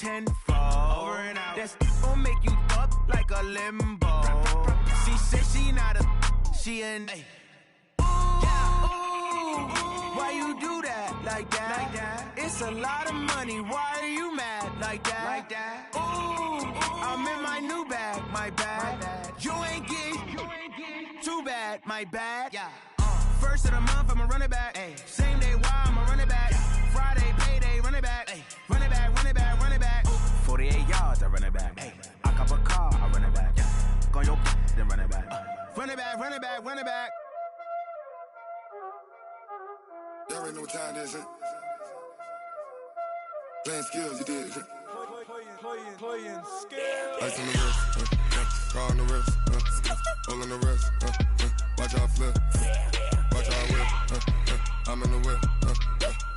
tenfold. Over and out. That's gon' make you up like a limbo. She said she not a, she an. Why you do that like that? It's a lot of money. Why are you mad like that? Ooh, I'm in my new bag, my bad. You ain't getting too bad, my bad. Yeah. First of the month, I'ma run it back. Ay. Same day, why I'ma run it back. Friday, payday, run it back. Ay. Run it back, run it back, run it back. 48 yards, I run it back. Ay. I cop a car, I run it back. Yeah. Go on your then run it back. Run it back, run it back, run it back. Y'all already know what time it is, huh? Playing skills, you did. Playing skills. Ice on the wrist, car on the wrist, all on the wrist, watch out flip, watch out whip, I'm in the whip,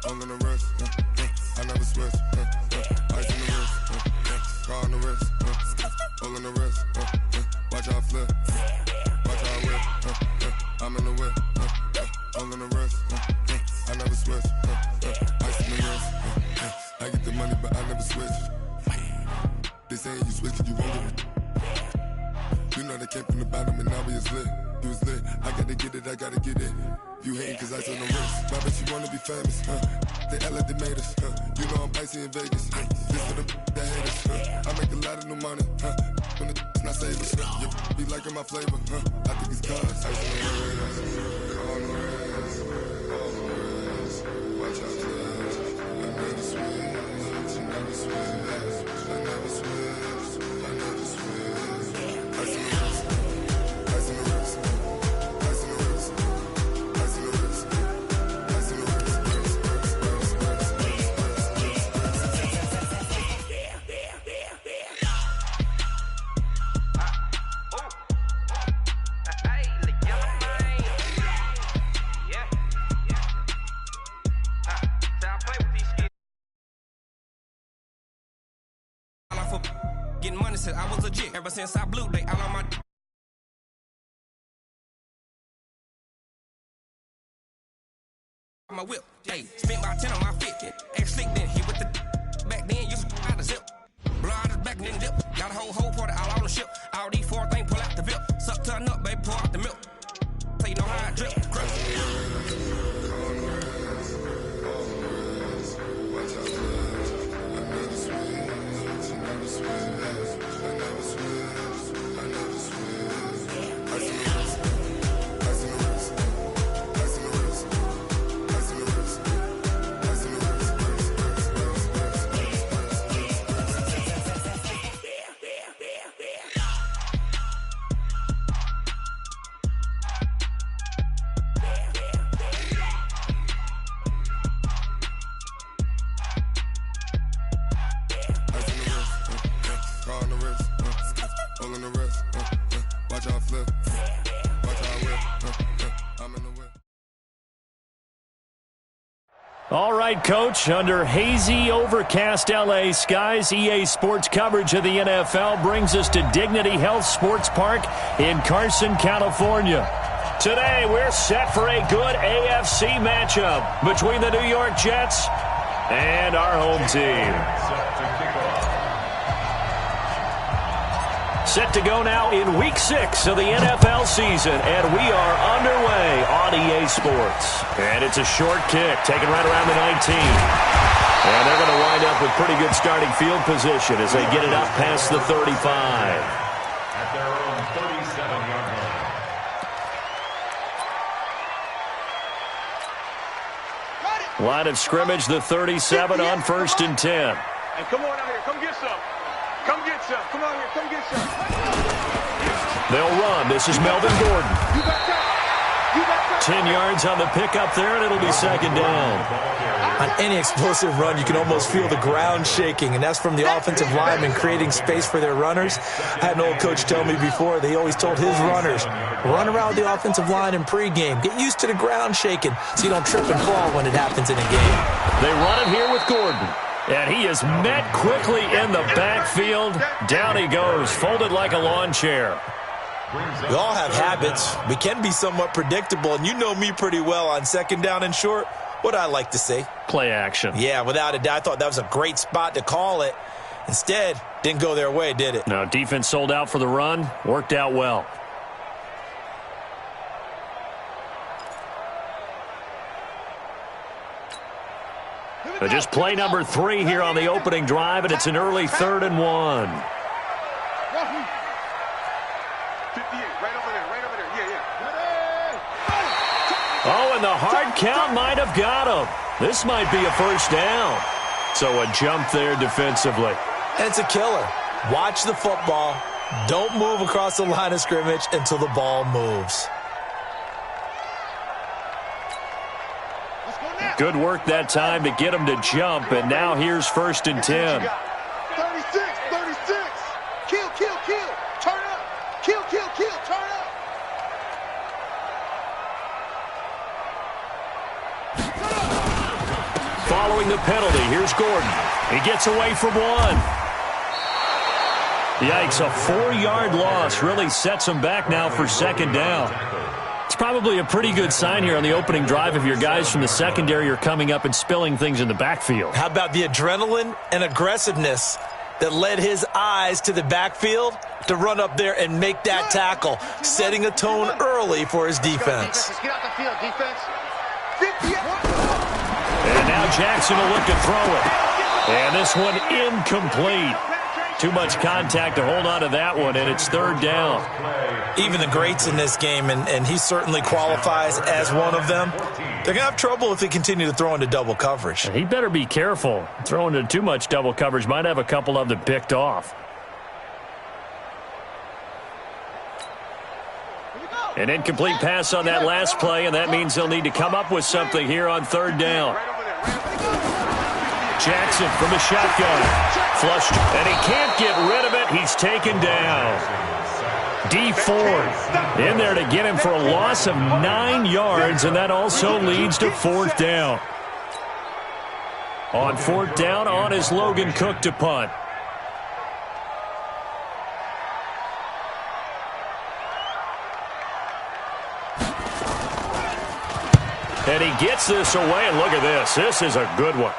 all on the wrist, I never switch, ice on the wrist, car on the wrist, all on the wrist, watch out flip, watch out whip, I'm in the whip, all on the wrist, I never switch, ice on the wrist, I get the money but I never switch. They saying you switch cause you won't get it. You know they came from the bottom and now we is lit. You was lit, I gotta get it, I gotta get it. You hating cause I on the wrist. My bitch, you wanna be famous, They act like they made us, You know I'm icy in Vegas, This for the that hate us, I make a lot of new money, When the not save us, You be liking my flavor, I think it's cause I on the wrist, on the wrist, on the wrist. Watch out, please. I never switch, I never switch. I never switch, I never switch. Ice in the wrist, ice in the wrist, ice in the wrist, ice in the wrist, ice in the wrist. Getting money since I was legit. Ever since I blew, they all on my whip. Hey, spent about 10 on my fit. Ex-slick then hit with the back then used to out the zip. Blow out his back and then dip. Got a whole party all on the ship. All these four things pull out the VIP. Suck to a nut, baby, pour out the milk. So you know how I drip. All right, Coach, under hazy, overcast L.A. skies, EA Sports coverage of the NFL brings us to Dignity Health Sports Park in Carson, California. Today, we're set for a good AFC matchup between the New York Jets and our home team. Set to go now in Week 6 of the NFL season, and we are underway on EA Sports. And it's a short kick, taken right around the 19. And they're going to wind up with pretty good starting field position as they get it up past the 35. At their own 37-yard line. Line of scrimmage, the 37 on 1st and 10. And come on out here, come get some. Come get some. Come on here. Come get some. They'll run. This is Melvin Gordon. 10 yards on the pickup there, and it'll be second down. On any explosive run, you can almost feel the ground shaking, and that's from the offensive linemen creating space for their runners. I had an old coach tell me before, they always told his runners, run around the offensive line in pregame. Get used to the ground shaking so you don't trip and fall when it happens in a game. They run it here with Gordon. And he is met quickly in the backfield. Down he goes, folded like a lawn chair. We all have habits. We can be somewhat predictable, and you know me pretty well on second down and short. What I like to say? Play action. Yeah, without a doubt. I thought that was a great spot to call it. Instead, didn't go their way, did it? No, defense sold out for the run. Worked out well. But just play number 3 here on the opening drive, and it's an early 3rd and 1. 58, right over there, Oh, and the hard count might have got him. This might be a first down. So a jump there defensively. And it's a killer. Watch the football. Don't move across the line of scrimmage until the ball moves. Good work that time to get him to jump, and now here's 1st and 10. 36, 36. Kill, kill, kill. Turn up. Kill, kill, kill. Turn up. Following the penalty, here's Gordon. He gets away from 1. Yikes, a 4-yard loss really sets him back now for 2nd down. It's probably a pretty good sign here on the opening drive if your guys from the secondary are coming up and spilling things in the backfield. How about the adrenaline and aggressiveness that led his eyes to the backfield to run up there and make that tackle, setting a tone early for his defense. Let's get out the field, defense. And now Jackson will look to throw it. And this one incomplete. Too much contact to hold on to that one, and it's 3rd down. Even the greats in this game, and he certainly qualifies as one of them, they're going to have trouble if they continue to throw into double coverage. He better be careful. Throwing into too much double coverage might have a couple of them picked off. An incomplete pass on that last play, and that means they'll need to come up with something here on 3rd down. Jackson from the shotgun. Flushed, and he can't get rid of it. He's taken down. D Ford in there to get him for a loss of 9 yards, and that also leads to 4th down. On 4th down, on is Logan Cook to punt. And he gets this away, and look at this. This is a good one.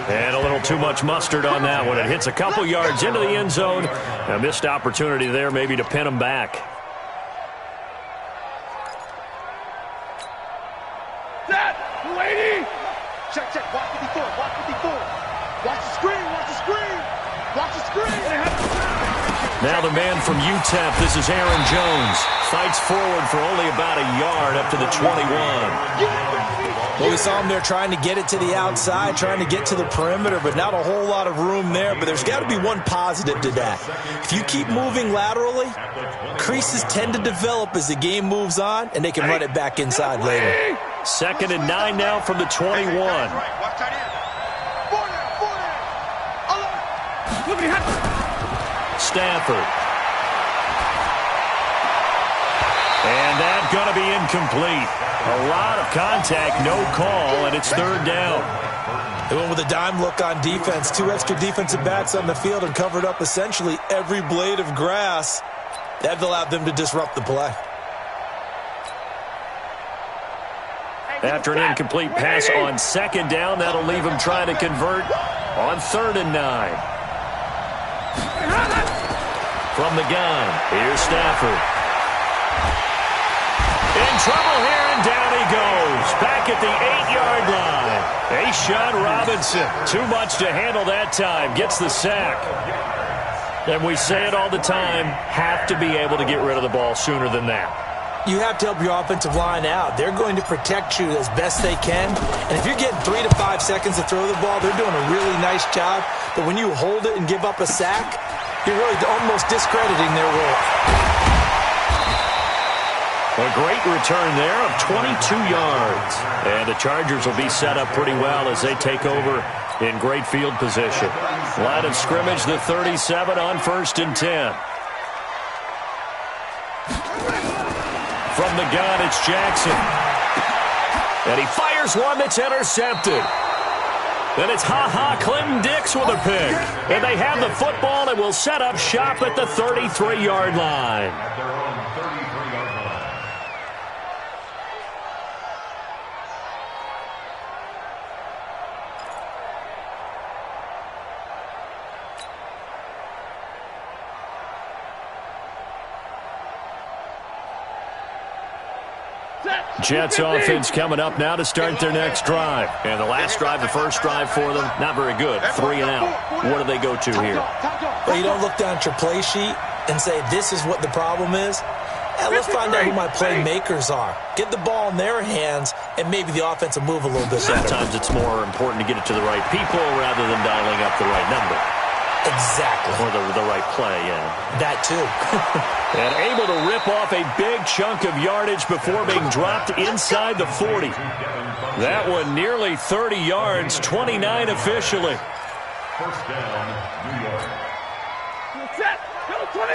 And a little too much mustard on that one. It hits a couple yards into the end zone. A missed opportunity there maybe to pin him back. Set, lady. Check, check. Watch 54, watch 54. Watch the screen, watch the screen. Watch the screen. Now the man from UTEP, this is Aaron Jones. Fights forward for only about a yard up to the 21. Well, we saw him there trying to get it to the outside, trying to get to the perimeter, but not a whole lot of room there. But there's got to be one positive to that. If you keep moving laterally, creases tend to develop as the game moves on, and they can run it back inside later. 2nd and 9 now from the 21. Stafford. And that's going to be incomplete. A lot of contact, no call, and it's 3rd down. They went with a dime look on defense. 2 extra defensive backs on the field and covered up essentially every blade of grass. That allowed them to disrupt the play. After an incomplete pass on 2nd down, that'll leave him trying to convert on 3rd and 9. From the gun, here's Stafford. In trouble here, and down he goes. Back at the 8-yard line. A'Shawn Robinson, too much to handle that time. Gets the sack. And we say it all the time, have to be able to get rid of the ball sooner than that. You have to help your offensive line out. They're going to protect you as best they can. And if you're getting 3 to 5 seconds to throw the ball, they're doing a really nice job. But when you hold it and give up a sack, you're really almost discrediting their work. A great return there of 22 yards. And the Chargers will be set up pretty well as they take over in great field position. Line of scrimmage, the 37 on 1st and 10. From the gun, it's Jackson. And he fires one that's intercepted. Then it's Clinton Dix with a pick. And they have the football and will set up shop at the 33-yard line. Jets offense coming up now to start their next drive. And the last drive, the first drive for them, not very good. 3 and out. What do they go to here? Well, you don't look down at your play sheet and say, this is what the problem is. Let's find out who my playmakers are. Get the ball in their hands, and maybe the offense will move a little bit better. Sometimes it's more important to get it to the right people rather than dialing up the right number. Exactly. Or the right play, yeah. That too. And able to rip off a big chunk of yardage before being dropped inside the 40. That one nearly 30 yards, 29 officially. First down, New York. Set. Go 20.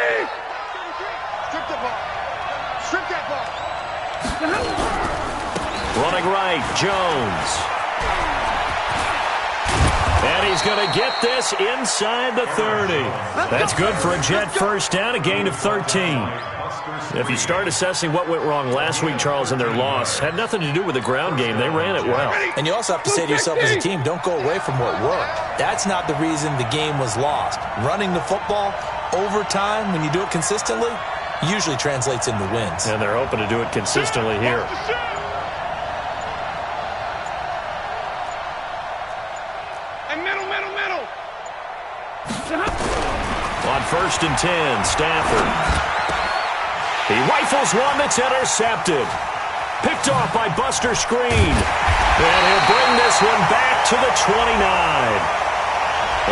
Strip the ball. Strip that ball. Running right, Jones. And he's going to get this inside the 30. That's good for a Jet first down, a gain of 13. If you start assessing what went wrong last week, Charles, in their loss, had nothing to do with the ground game. They ran it well. And you also have to say to yourself as a team, don't go away from what worked. That's not the reason the game was lost. Running the football over time, when you do it consistently, usually translates into wins. And they're hoping to do it consistently here. On 1st and 10, Stafford. He rifles one that's intercepted. Picked off by Buster Screen. And he'll bring this one back to the 29.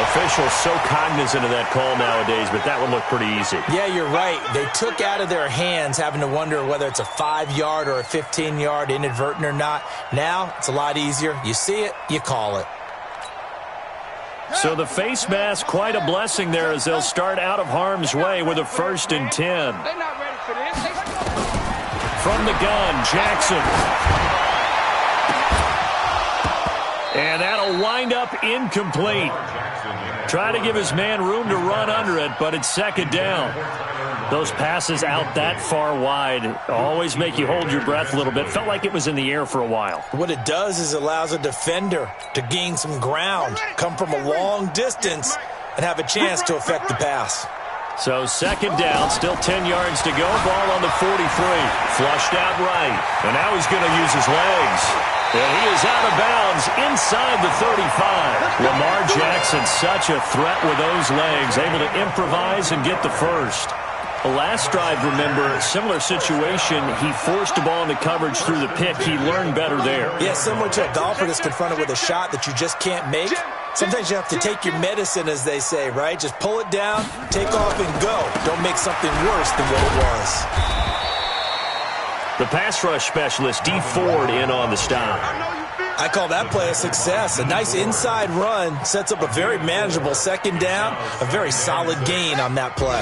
Officials so cognizant of that call nowadays, but that one looked pretty easy. Yeah, you're right. They took out of their hands having to wonder whether it's a 5-yard or a 15-yard, inadvertent or not. Now, it's a lot easier. You see it, you call it. So the face mask, quite a blessing there as they'll start out of harm's way with a 1st and 10. They're not ready for this. From the gun, Jackson. And that'll wind up incomplete. Try to give his man room to run under it, but it's 2nd down. Those passes out that far wide always make you hold your breath a little bit. Felt like it was in the air for a while. What it does is it allows a defender to gain some ground, come from a long distance, and have a chance to affect the pass. So 2nd down, still 10 yards to go. Ball on the 43. Flushed out right. And now he's going to use his legs. And he is out of bounds inside the 35. Lamar Jackson, such a threat with those legs, able to improvise and get the first. The last drive, remember, similar situation. He forced the ball into coverage through the pick. He learned better there. Yeah, similar to a golfer that's confronted with a shot that you just can't make. Sometimes you have to take your medicine, as they say, right? Just pull it down, take off, and go. Don't make something worse than what it was. The pass rush specialist, D. Ford, in on the stop. I call that play a success. A nice inside run sets up a very manageable 2nd down. A very solid gain on that play.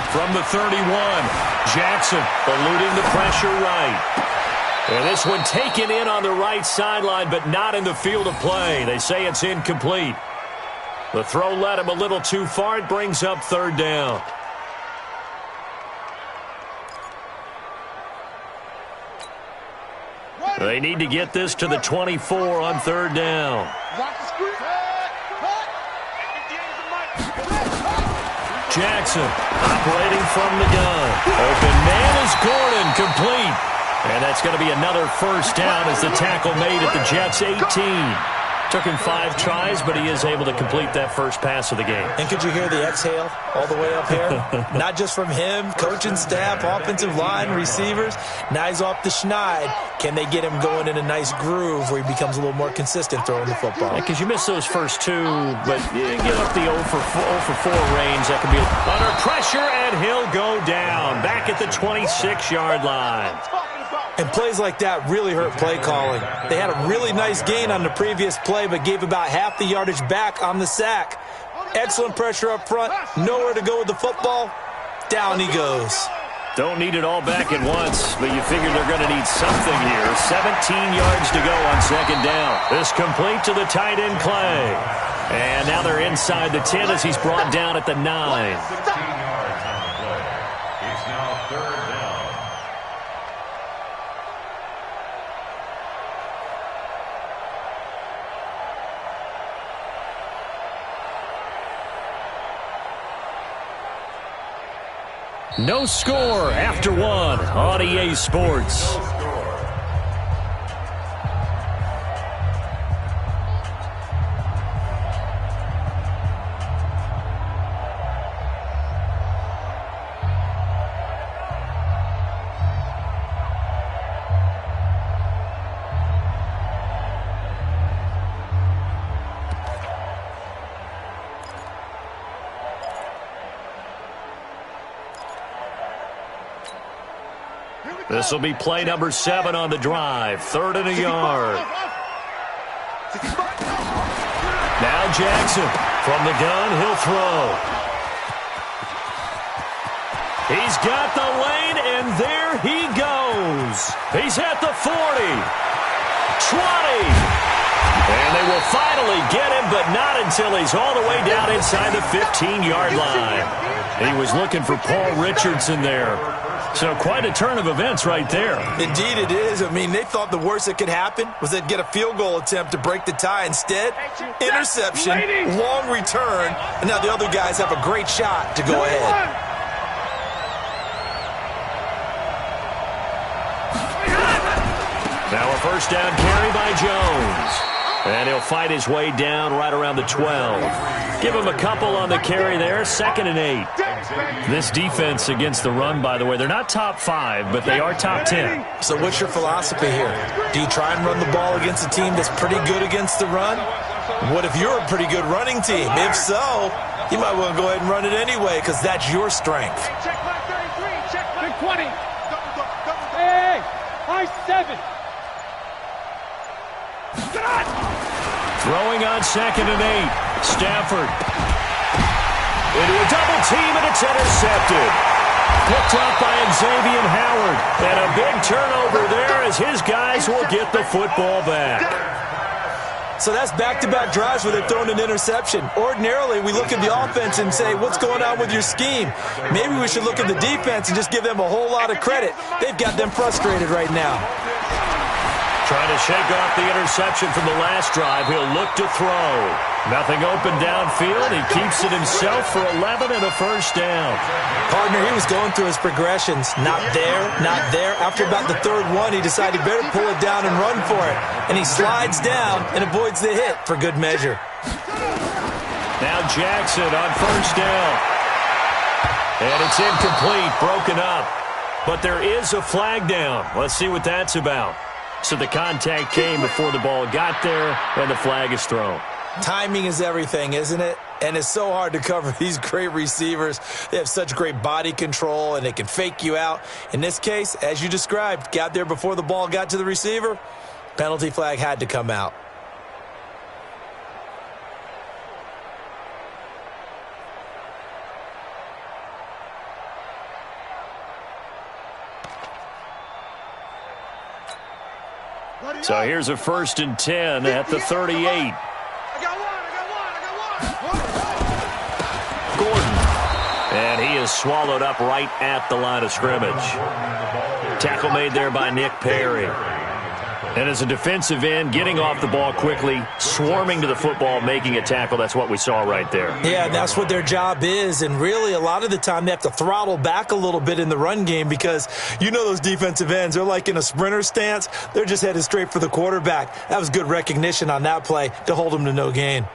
From the 31, Jackson eluding the pressure right. And this one taken in on the right sideline, but not in the field of play. They say it's incomplete. The throw led him a little too far. It brings up 3rd down. They need to get this to the 24 on 3rd down. Jackson operating from the gun. Open man is Gordon, complete. And that's going to be another 1st down as the tackle made at the Jets' 18. Took him 5 tries, but he is able to complete that first pass of the game. And could you hear the exhale all the way up here? Not just from him, coaching staff, offensive line, receivers. Now he's off the schneid. Can they get him going in a nice groove where he becomes a little more consistent throwing the football? Because you miss those first 2, but you get up the 0 for 4 range. That could be under pressure, and he'll go down. Back at the 26-yard line. And plays like that really hurt play calling. They had a really nice gain on the previous play, but gave about half the yardage back on the sack. Excellent pressure up front. Nowhere to go with the football. Down he goes. Don't need it all back at once, but you figure they're going to need something here. 17 yards to go on 2nd down. This complete to the tight end Clay. And now they're inside the 10 as he's brought down at the 9. 15 yards on the play. It's now 3rd down. No score after one on EA Sports. This will be play number 7 on the drive. 3rd and a yard. Now Jackson from the gun. He'll throw. He's got the lane, and there he goes. He's at the 40. 20. And they will finally get him, but not until he's all the way down inside the 15-yard line. He was looking for Paul Richardson there. So quite a turn of events right there. Indeed it is. I mean, they thought the worst that could happen was they'd get a field goal attempt to break the tie. Instead, interception, long return, and now the other guys have a great shot to go ahead. Now a first down carry by Jones. And he'll fight his way down right around the 12. Give him a couple on the carry there. 2nd and 8. This defense against the run, by the way, they're not top 5, but they are top 10. So what's your philosophy here? Do you try and run the ball against a team that's pretty good against the run? What if you're a pretty good running team? If so, you might want to go ahead and run it anyway because that's your strength. Check my 33. Check my 20. Hey, high 7. Throwing on 2nd and 8. Stafford. Into a double team, and it's intercepted. Picked up by Xavier Howard. And a big turnover there as his guys will get the football back. So that's back-to-back drives where they're throwing an interception. Ordinarily, we look at the offense and say, what's going on with your scheme? Maybe we should look at the defense and just give them a whole lot of credit. They've got them frustrated right now. Trying to shake off the interception from the last drive. He'll look to throw. Nothing open downfield. He keeps it himself for 11 and a first down. Partner, he was going through his progressions. Not there, not there. After about the 3rd one, he decided he better pull it down and run for it. And he slides down and avoids the hit for good measure. Now Jackson on first down. And it's incomplete, broken up. But there is a flag down. Let's see what that's about. So the contact came before the ball got there, and the flag is thrown. Timing is everything, isn't it? And it's so hard to cover these great receivers. They have such great body control, and they can fake you out. In this case, as you described, got there before the ball got to the receiver. Penalty flag had to come out. So here's a 1st and 10 at the 38. I got one. Gordon. And he is swallowed up right at the line of scrimmage. Tackle made there by Nick Perry. And as a defensive end, getting off the ball quickly, swarming to the football, making a tackle, that's what we saw right there. Yeah, that's what their job is. And really, a lot of the time, they have to throttle back a little bit in the run game because you know those defensive ends, they're like in a sprinter stance. They're just headed straight for the quarterback. That was good recognition on that play to hold them to no gain.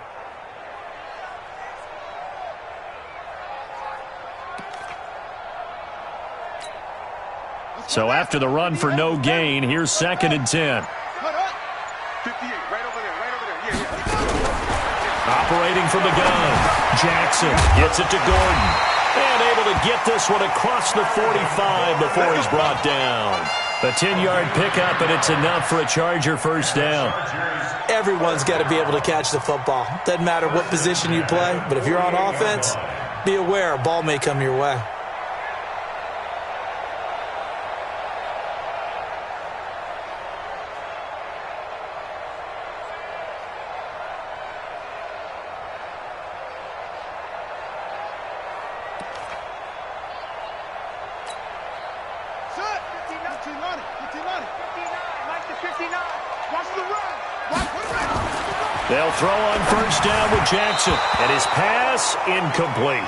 So after the run for no gain, here's 2nd and 10. 58, right over there. Operating from the gun. Jackson gets it to Gordon. And able to get this one across the 45 before he's brought down. A 10-yard pickup, and it's enough for a Charger first down. Everyone's got to be able to catch the football. Doesn't matter what position you play, but if you're on offense, be aware a ball may come your way. They'll throw on first down with Jackson. And his pass incomplete.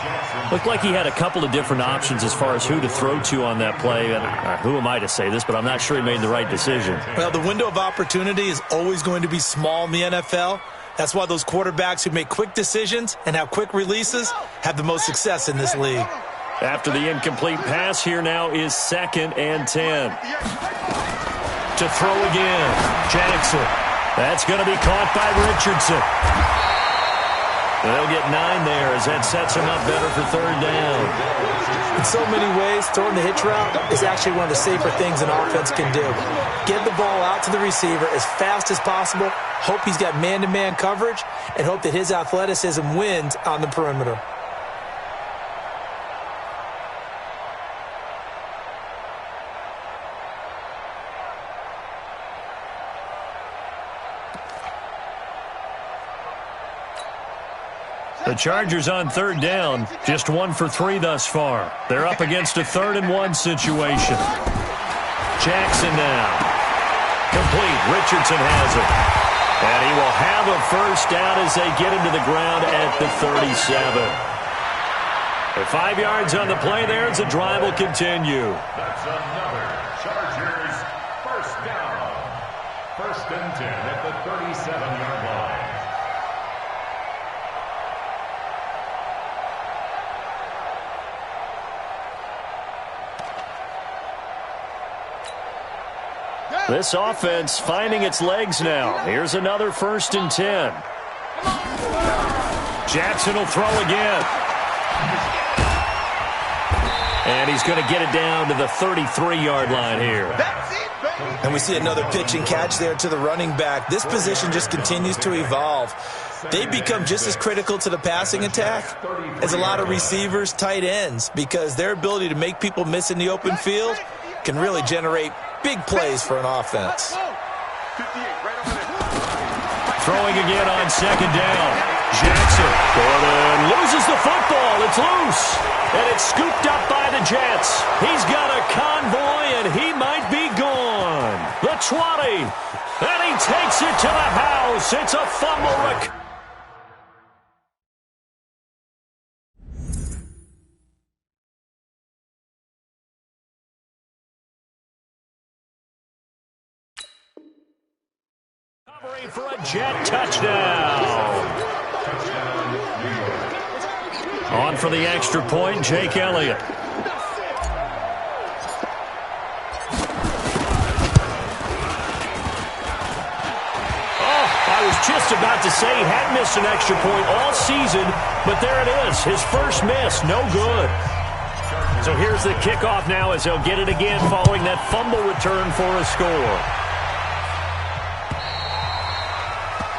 Looked like he had a couple of different options as far as who to throw to on that play. And who am I to say this, but I'm not sure he made the right decision. Well, the window of opportunity is always going to be small in the NFL. That's why those quarterbacks who make quick decisions and have quick releases have the most success in this league. After the incomplete pass, here now is 2nd and 10. To throw again, Jackson. That's going to be caught by Richardson. They'll get 9 there as that sets him up better for 3rd down. In so many ways, throwing the hitch route is actually one of the safer things an offense can do. Get the ball out to the receiver as fast as possible, hope he's got man-to-man coverage, and hope that his athleticism wins on the perimeter. The Chargers on 3rd down, just 1 for 3 thus far. They're up against a 3rd and 1 situation. Jackson now. Complete. Richardson has it. And he will have a first down as they get him to the ground at the 37. At 5 yards on the play there as the drive will continue. That's another Chargers first down. 1st and 10 at the 37-yard line. This offense finding its legs now. Here's another 1st and 10. Jackson will throw again. And he's going to get it down to the 33-yard line here. And we see another pitch and catch there to the running back. This position just continues to evolve. They become just as critical to the passing attack as a lot of receivers, tight ends, because their ability to make people miss in the open field can really generate big plays for an offense. Throwing again on 2nd down. Jackson. Gordon loses the football. It's loose. And it's scooped up by the Jets. He's got a convoy, and he might be gone. The 20. And he takes it to the house. It's a fumble. For a Jet touchdown. On for the extra point, Jake Elliott. I was just about to say he had missed an extra point all season, but there it is, his first miss, no good. So here's the kickoff now as they'll get it again following that fumble return for a score.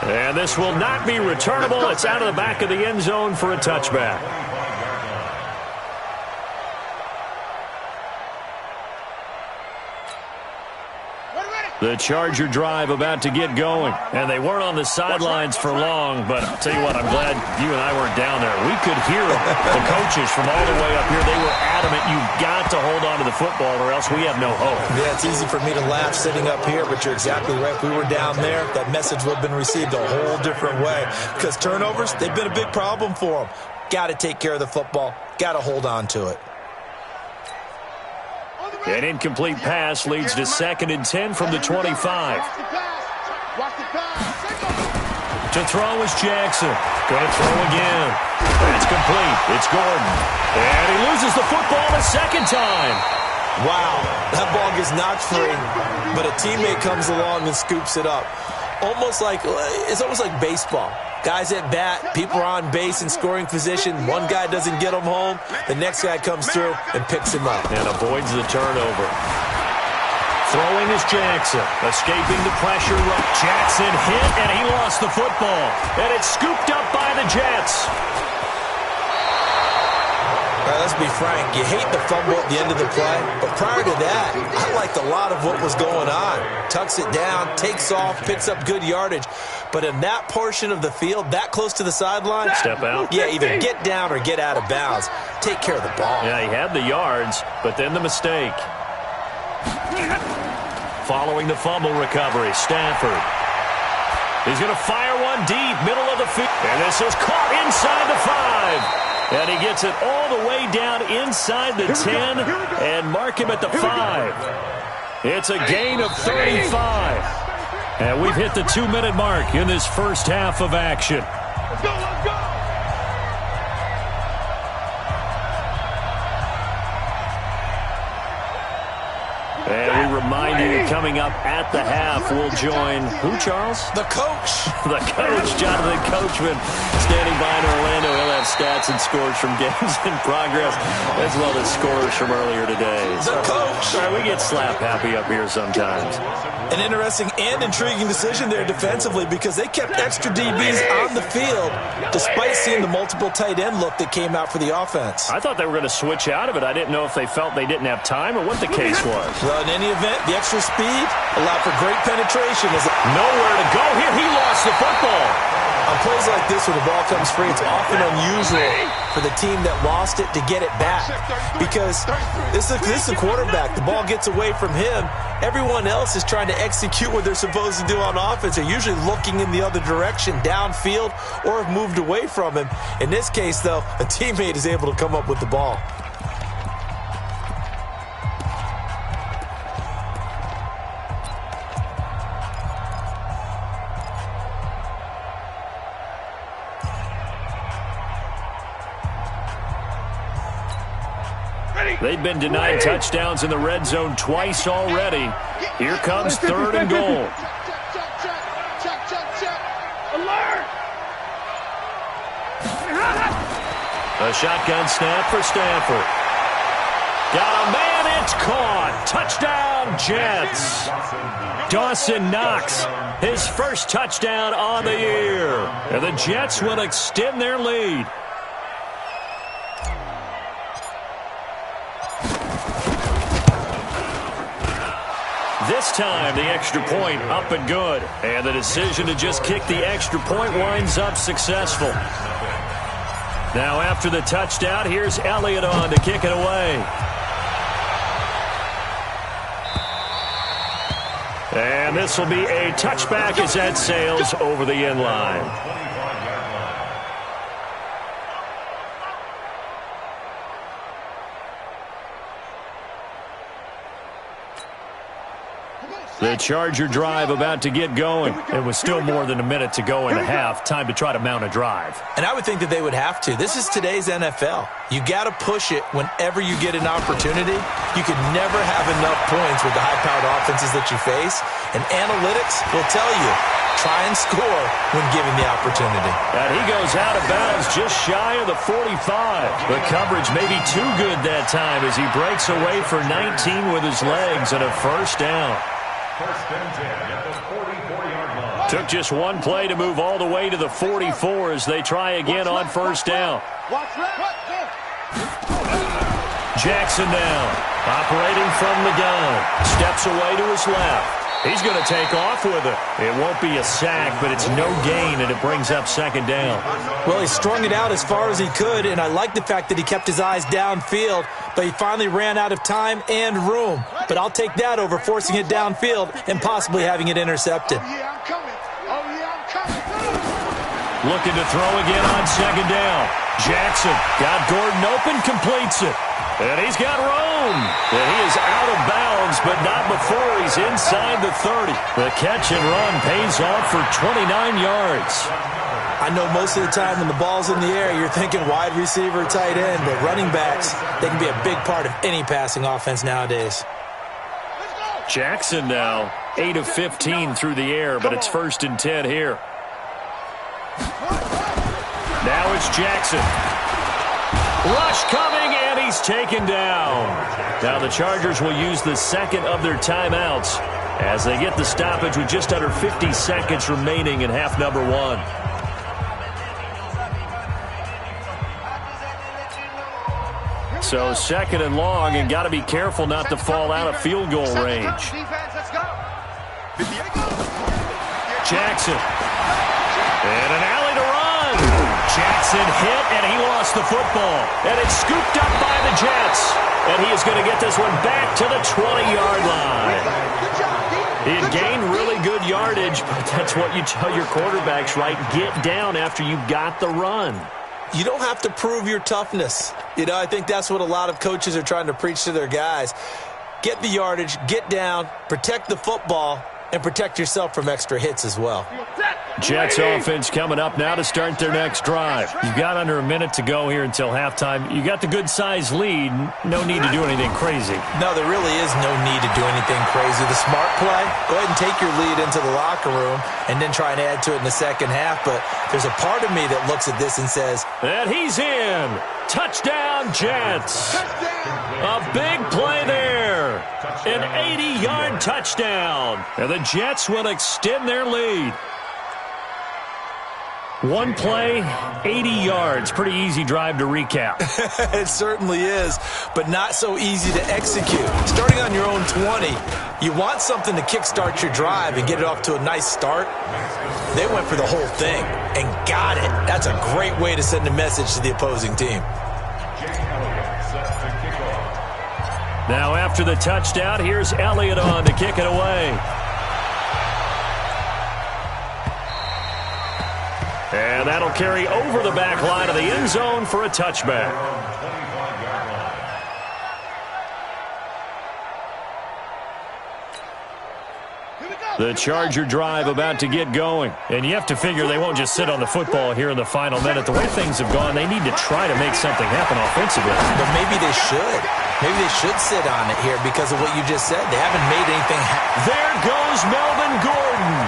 And this will not be returnable. It's out of the back of the end zone for a touchback. The Charger drive about to get going. And they weren't on the sidelines for long, but I'll tell you what, I'm glad you and I weren't down there. We could hear them. The coaches from all the way up here, they were adamant, you've got to hold on to the football or else we have no hope. Yeah, it's easy for me to laugh sitting up here, but you're exactly right. If we were down there, that message would have been received a whole different way. Because turnovers, they've been a big problem for them. Got to take care of the football. Got to hold on to it. An incomplete pass leads to 2nd and 10 from the 25. To throw is Jackson. Going to throw again. That's complete. It's Gordon. And he loses the football a second time. Wow, that ball gets knocked free, but a teammate comes along and scoops it up. It's almost like baseball. Guys at bat, people are on base in scoring position. One guy doesn't get him home. The next guy comes through and picks him up. And avoids the turnover. Throwing is Jackson. Escaping the pressure. Jackson hit, and he lost the football. And it's scooped up by the Jets. Let's be frank, you hate the fumble at the end of the play, but prior to that, I liked a lot of what was going on. Tucks it down, takes off, picks up good yardage. But in that portion of the field, that close to the sideline, step out. Yeah, either get down or get out of bounds. Take care of the ball. Yeah, he had the yards, but then the mistake. Following the fumble recovery, Stafford. He's going to fire one deep, middle of the field. And this is caught inside the 5. And he gets it all the way down inside the 10 and mark him at the 5. It's a gain of 35. And we've hit the 2-minute mark in this first half of action. Let's go, let's go! And we remind you, coming up at the half, we'll join who, Charles? The coach. The coach, Jonathan Coachman, standing by in Orlando. He'll have stats and scores from games in progress, as well as scores from earlier today. The coach. All right, we get slap happy up here sometimes. An interesting and intriguing decision there defensively because they kept extra DBs on the field despite seeing the multiple tight end look that came out for the offense. I thought they were going to switch out of it. I didn't know if they felt they didn't have time or what the case was. Well, in any event, the extra speed allowed for great penetration. Nowhere to go here. He lost the football. On plays like this where the ball comes free, it's often unusual for the team that lost it to get it back because this is a quarterback. The ball gets away from him. Everyone else is trying to execute what they're supposed to do on offense. They're usually looking in the other direction, downfield, or have moved away from him. In this case, though, a teammate is able to come up with the ball. They've been denied touchdowns in the red zone twice already. Here comes 3rd and goal. Check. Alert! A shotgun snap for Stanford. Got a man, it's caught. Touchdown, Jets. Dawson Knox, his first touchdown on the year. And the Jets will extend their lead. This time, the extra point up and good. And the decision to just kick the extra point winds up successful. Now, after the touchdown, here's Elliott on to kick it away. And this will be a touchback as that sails over the end line. The Charger drive about to get going. It was still more than a minute to go in the half. Time to try to mount a drive. And I would think that they would have to. This is today's NFL. You got to push it whenever you get an opportunity. You could never have enough points with the high-powered offenses that you face. And analytics will tell you, try and score when given the opportunity. And he goes out of bounds just shy of the 45. The coverage may be too good that time as he breaks away for 19 with his legs and a first down. First and 10 at the 44-yard line. Took just one play to move all the way to the 44 as they try again on first down. Jackson now, operating from the gun. Steps away to his left. He's going to take off with it. It won't be a sack, but it's no gain, and it brings up second down. Well, he strung it out as far as he could, and I like the fact that he kept his eyes downfield, but he finally ran out of time and room. But I'll take that over forcing it downfield and possibly having it intercepted. Looking to throw again on second down. Jackson got Gordon open, completes it. And he's got room. And he is out of bounds, but not before he's inside the 30. The catch and run pays off for 29 yards. I know most of the time when the ball's in the air, you're thinking wide receiver, tight end, but running backs, they can be a big part of any passing offense nowadays. Jackson now, 8 of 15 through the air, but it's 1st and 10 here. Now it's Jackson. Rush coming, and he's taken down. Now the Chargers will use the second of their timeouts as they get the stoppage with just under 50 seconds remaining in half number 1. So second and long, and got to be careful not to fall out of field goal range. Jackson. And an alley to run. Jackson hit, and he lost the football. And it's scooped up by the Jets. And he is going to get this one back to the 20-yard line. He had gained really good good yardage, but that's what you tell your quarterbacks, right? Get down after you got the run. You don't have to prove your toughness. I think that's what a lot of coaches are trying to preach to their guys. Get the yardage, get down, protect the football, and protect yourself from extra hits as well. Jets offense coming up now to start their next drive. You've got under a minute to go here until halftime. You got the good-sized lead. No need to do anything crazy. No, there really is no need to do anything crazy. The smart play, go ahead and take your lead into the locker room and then try and add to it in the second half. But there's a part of me that looks at this and says, and he's in. Touchdown, Jets. A big play there. An 80-yard touchdown. And the Jets will extend their lead. One play, 80 yards. Pretty easy drive to recap. It certainly is, but not so easy to execute. Starting on your own 20, you want something to kickstart your drive and get it off to a nice start. They went for the whole thing and got it. That's a great way to send a message to the opposing team. Now after the touchdown, here's Elliott on to kick it away. And that'll carry over the back line of the end zone for a touchback. The Charger drive about to get going. And you have to figure they won't just sit on the football here in the final minute. The way things have gone, they need to try to make something happen offensively. But maybe they should. Maybe they should sit on it here because of what you just said. They haven't made anything happen. There goes Melvin Gordon.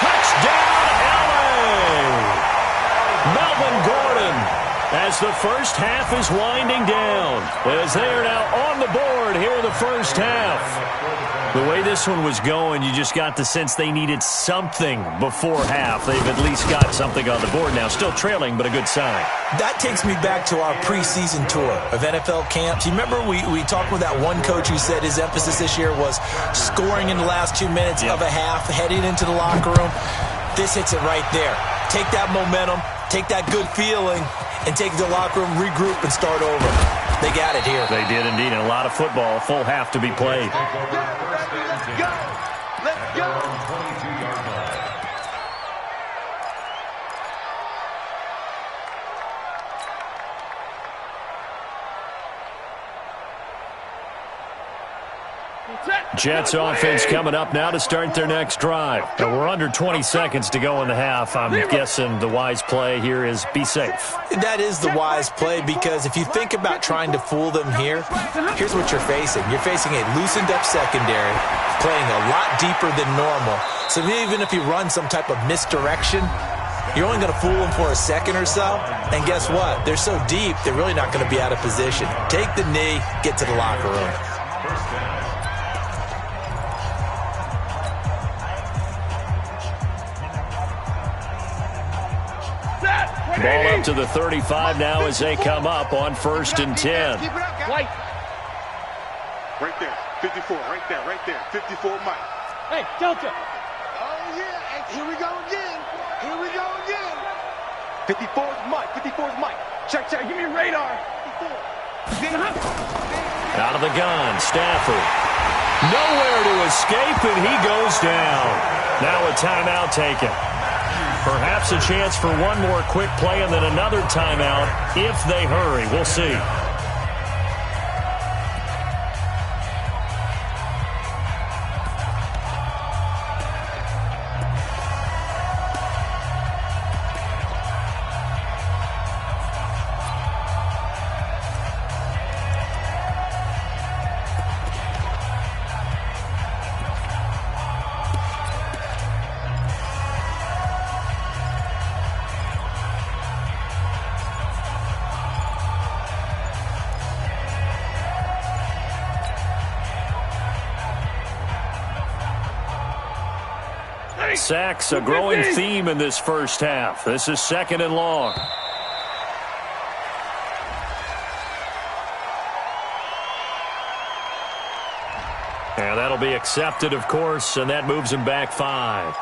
Touchdown, LA! Melvin Gordon, as the first half is winding down, as they are now on the board here in the first half. The way this one was going, you just got the sense they needed something before half. They've at least got something on the board now. Still trailing, but a good sign. That takes me back to our preseason tour of NFL camps. You remember we talked with that one coach who said his emphasis this year was scoring in the last 2 minutes of a half, heading into the locker room. This hits it right there. Take that momentum, take that good feeling, and take it to the locker room, regroup, and start over. They got it here. They did indeed, and a lot of football, full half to be played. Let's go! Let's go! 22-yard line. Jets offense coming up now to start their next drive. And we're under 20 seconds to go in the half. I'm guessing the wise play here is be safe. That is the wise play because if you think about trying to fool them here, here's what you're facing. You're facing a loosened up secondary, playing a lot deeper than normal. So even if you run some type of misdirection, you're only going to fool them for a second or so. And guess what? They're so deep, they're really not going to be out of position. Take the knee, get to the locker room. Ball up to the 35 now as they come up on 1st and 10. White. Right there. 54. Right there. 54 Mike. Hey, Delta. Oh, yeah. Here we go again. 54 is Mike. Check. Give me a radar. 54. Out of the gun, Stafford. Nowhere to escape, and he goes down. Now a timeout taken. Perhaps a chance for one more quick play and then another timeout if they hurry. We'll see. Sacks, a growing theme in this first half. This is 2nd and long. And that'll be accepted, of course, and that moves him back 5.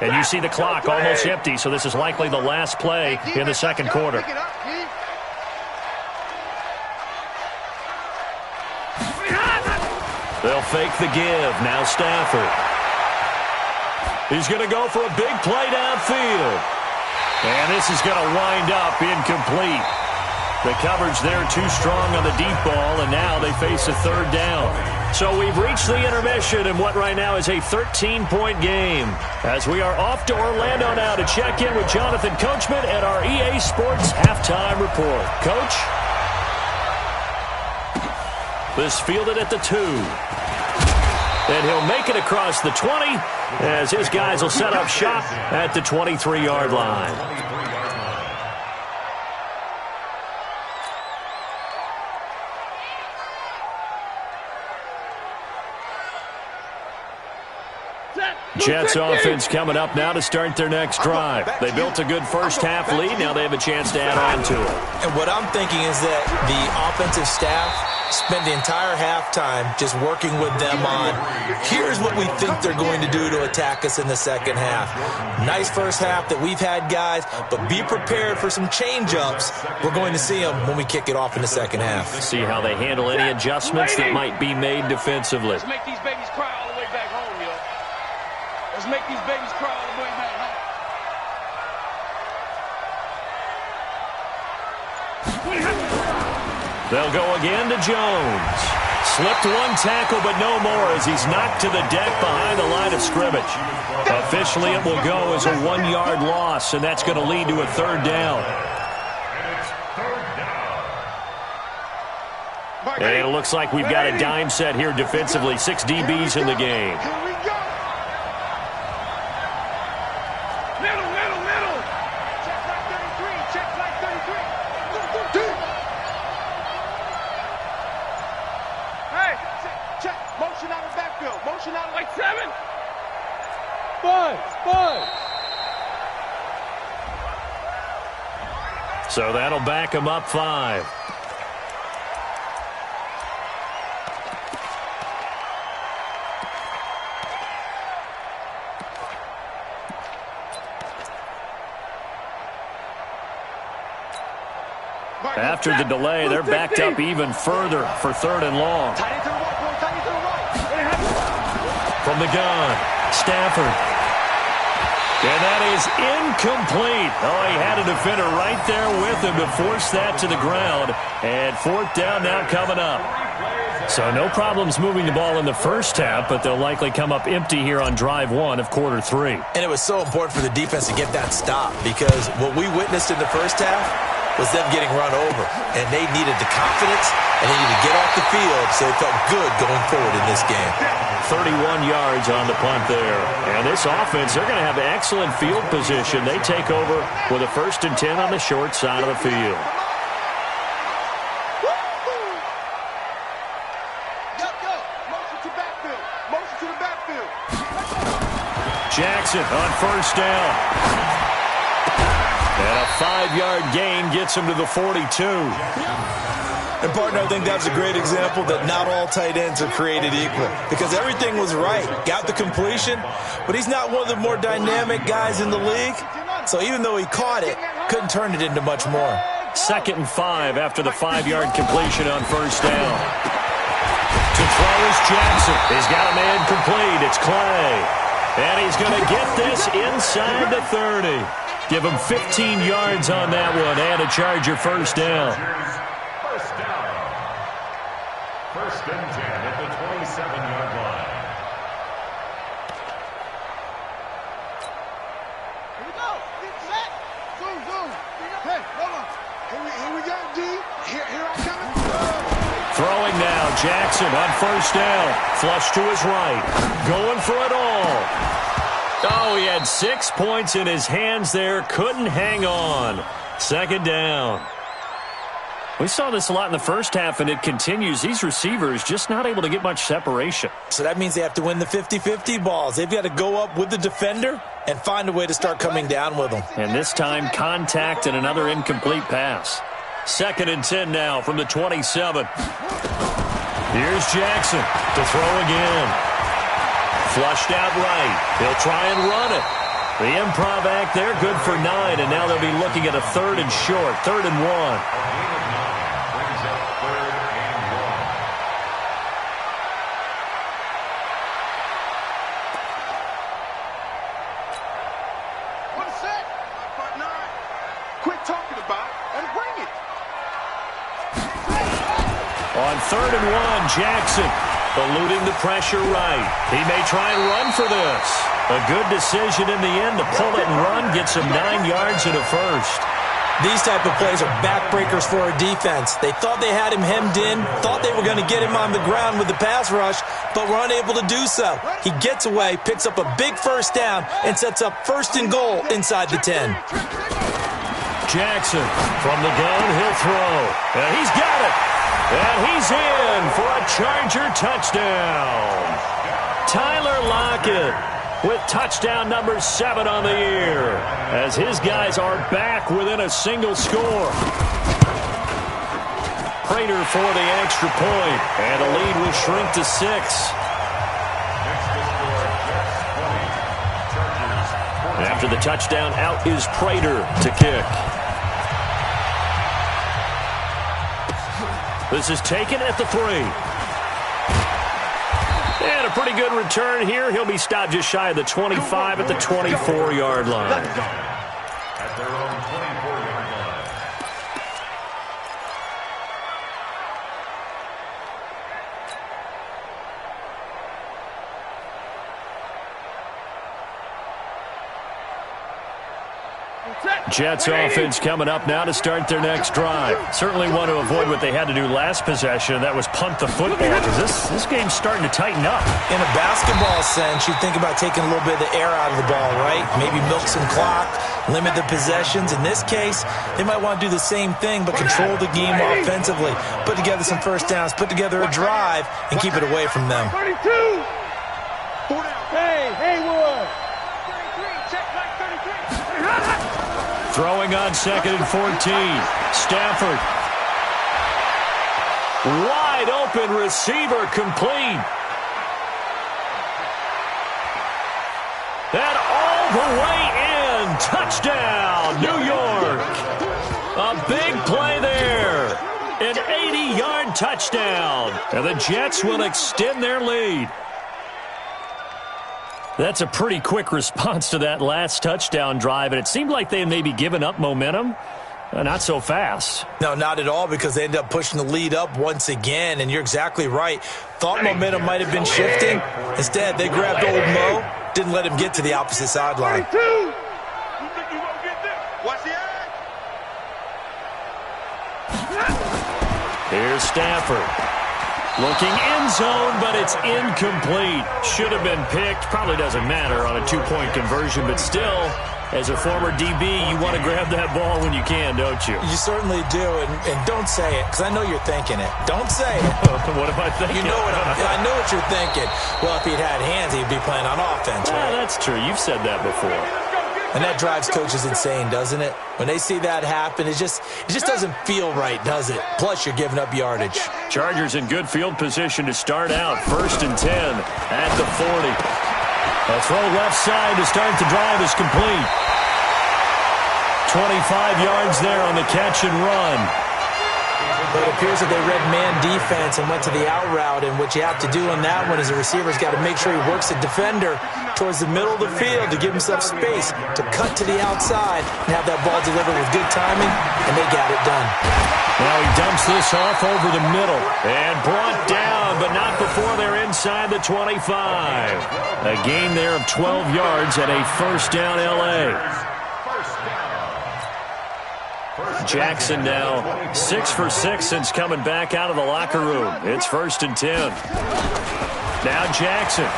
And you see the clock almost empty, so this is likely the last play in the second quarter. They'll fake the give. Now Stafford. He's going to go for a big play downfield. And this is going to wind up incomplete. The coverage there too strong on the deep ball, and now they face a third down. So we've reached the intermission in what right now is a 13-point game. As we are off to Orlando now to check in with Jonathan Coachman at our EA Sports Halftime Report. Coach? This fielded at the 2. And he'll make it across the 20 as his guys will set up shop at the 23-yard line. Jets offense coming up now to start their next drive. They built a good first half lead. Now they have a chance to add on to it. And what I'm thinking is that the offensive staff spend the entire halftime just working with them on, here's what we think they're going to do to attack us in the second half. Nice first half that we've had, guys, but be prepared for some change-ups. We're going to see them when we kick it off in the second half. See how they handle any adjustments that might be made defensively. Let's make these babies cry all the way back home, yo. Let's make these babies cry all the way back home. They'll go again to Jones. Slipped one tackle, but no more as he's knocked to the deck behind the line of scrimmage. Officially, it will go as a 1-yard loss, and that's going to lead to a third down. And it looks like we've got a dime set here defensively. 6 DBs in the game. So that'll back him up 5. After the delay, they're backed up even further for 3rd and long. From the gun, Stafford. And that is incomplete. Oh, he had a defender right there with him to force that to the ground. And 4th down now coming up. So no problems moving the ball in the first half, but they'll likely come up empty here on drive 1 of quarter 3. And it was so important for the defense to get that stop because what we witnessed in the first half was them getting run over. And they needed the confidence, and they needed to get off the field so they felt good going forward in this game. 31 yards on the punt there. And this offense, they're going to have excellent field position. They take over with a 1st and 10 on the short side of the field. Jackson on 1st down. And a 5-yard gain gets him to the 42. And, partner, I think that's a great example that not all tight ends are created equal because everything was right. Got the completion, but he's not one of the more dynamic guys in the league. So even though he caught it, couldn't turn it into much more. 2nd and 5 after the 5-yard completion on 1st down. To throw is Jackson. He's got a man complete. It's Clay. And he's going to get this inside the 30. Give him 15 yards on that one and a Charger 1st down. 1st and 10 at the 27-yard line. Here we go. Get set. Zoom, zoom. Hey, hold on. Here we go, D. Here I come. Throwing now. Jackson on 1st down. Flush to his right. Going for it all. Oh, he had 6 points in his hands there. Couldn't hang on. 2nd down. We saw this a lot in the first half, and it continues. These receivers just not able to get much separation. So that means they have to win the 50-50 balls. They've got to go up with the defender and find a way to start coming down with them. And this time, contact and another incomplete pass. 2nd and 10 now from the 27. Here's Jackson to throw again. Flushed out right. He'll try and run it. The improv act there, good for 9, and now they'll be looking at a 3rd and short, 3rd and 1. talking about and bring it. On 3rd and 1, Jackson eluding the pressure right. He may try and run for this. A good decision in the end to pull it and run, gets him 9 yards and a first. These type of plays are backbreakers for our defense. They thought they had him hemmed in, thought they were going to get him on the ground with the pass rush, but were unable to do so. He gets away, picks up a big first down, and sets up 1st and goal inside the 10. Jackson from the gun, he'll throw. And he's got it. And he's in for a Charger touchdown. Tyler Lockett with touchdown number 7 on the year, as his guys are back within a single score. Prater for the extra point, and the lead will shrink to 6. After the touchdown, out is Prater to kick. This is taken at the 3. And a pretty good return here. He'll be stopped just shy of the 25 at the 24-yard line. At their own 24-yard line. Jets offense coming up now to start their next drive. Certainly want to avoid what they had to do last possession. That was punt the football, because this game's starting to tighten up. In a basketball sense, you think about taking a little bit of the air out of the ball, right? Maybe milk some clock, limit the possessions. In this case, they might want to do the same thing, but control the game offensively. Put together some first downs, put together a drive, and keep it away from them. 32. Hey, Haywood. 33, check like 33. Throwing on 2nd and 14. Stafford. Wide open receiver, complete. And all the way in. Touchdown, New York. A big play there. An 80-yard touchdown. And the Jets will extend their lead. That's a pretty quick response to that last touchdown drive, and it seemed like they had maybe given up momentum. Not so fast. No, not at all, because they ended up pushing the lead up once again, and you're exactly right. Thought momentum might have been shifting. Instead, they grabbed old Mo, didn't let him get to the opposite sideline. You think you won't get this? Watch the eye. Here's Stafford. Looking end zone, but it's incomplete. Should have been picked. Probably doesn't matter on a 2-point conversion, but still, as a former DB, you want to grab that ball when you can, don't you? You certainly do, and don't say it, because I know you're thinking it. Don't say it. What am I thinking? You know I know what you're thinking. Well, if he'd had hands, he'd be playing on offense, right? That's true. You've said that before. And that drives coaches insane, doesn't it? When they see that happen, it just doesn't feel right, does it? Plus, you're giving up yardage. Chargers in good field position to start out. 1st and 10 at the 40. A throw left side to start the drive is complete. 25 yards there on the catch and run. But it appears that they read man defense and went to the out route, and what you have to do on that one is the receiver's got to make sure he works the defender towards the middle of the field to give himself space to cut to the outside and have that ball delivered with good timing, and they got it done. Now he dumps this off over the middle and brought down, but not before they're inside the 25. A gain there of 12 yards and a first down L.A. Jackson now 6 for 6 since coming back out of the locker room. It's 1st and 10. Now Jackson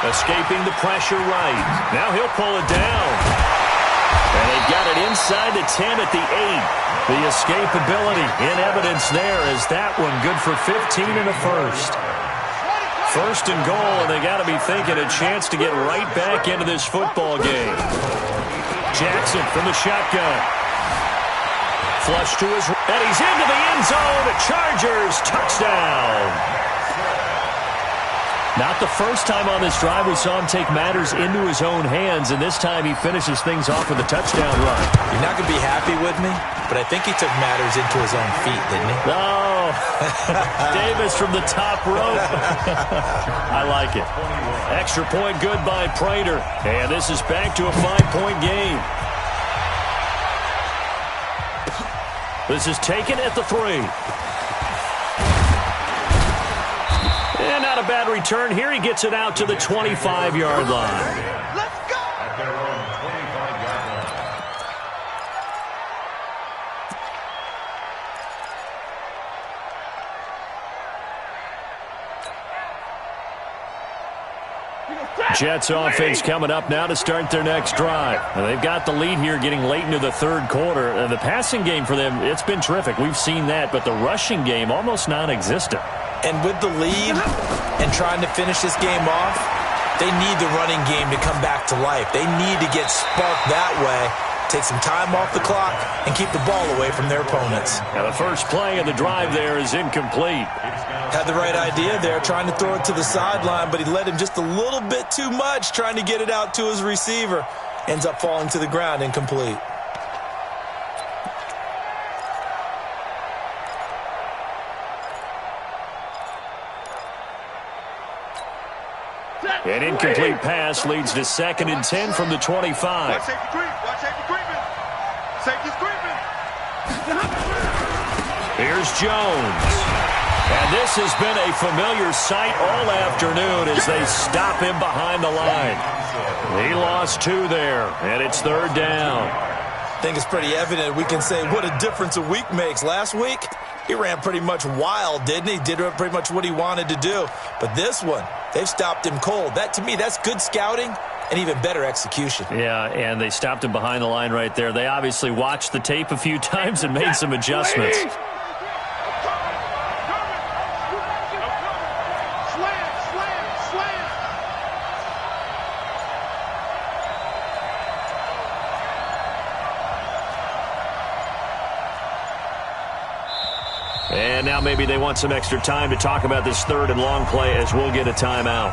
escaping the pressure right. Now he'll pull it down. And they've got it inside the 10 at the 8. The escapability in evidence there is that one good for 15 and a first. 1st and goal, and they got to be thinking a chance to get right back into this football game. Jackson from the shotgun. Flush to his, and he's into the end zone. Chargers touchdown. Not the first time on this drive we saw him take matters into his own hands, and this time he finishes things off with a touchdown run. You're not going to be happy with me, but I think he took matters into his own feet, didn't he? No. Davis from the top rope. I like it. Extra point good by Prater, and this is back to a 5-point game. This is taken at the 3. And not a bad return here. He gets it out to the 25-yard line. Let's go! At their own 25-yard line. Jets offense coming up now to start their next drive. Now, they've got the lead here getting late into the third quarter. The passing game for them, it's been terrific. We've seen that, but the rushing game almost non-existent. And with the lead and trying to finish this game off, they need the running game to come back to life. They need to get sparked that way, take some time off the clock, and keep the ball away from their opponents. Now, the first play of the drive there is incomplete. Had the right idea there, trying to throw it to the sideline, but he led him just a little bit too much, trying to get it out to his receiver. Ends up falling to the ground, incomplete. An incomplete pass leads to 2nd and 10 from the 25. Watch safety creep. Watch safety creeping. Safety's creeping. Here's Jones. And this has been a familiar sight all afternoon as they stop him behind the line. He lost 2 there, and it's 3rd down. I think it's pretty evident. We can say what a difference a week makes. Last week, he ran pretty much wild, didn't he? Did pretty much what he wanted to do. But this one, they've stopped him cold. That, to me, that's good scouting and even better execution. Yeah, and they stopped him behind the line right there. They obviously watched the tape a few times and made some adjustments. And now maybe they want some extra time to talk about this 3rd and long play as we'll get a timeout.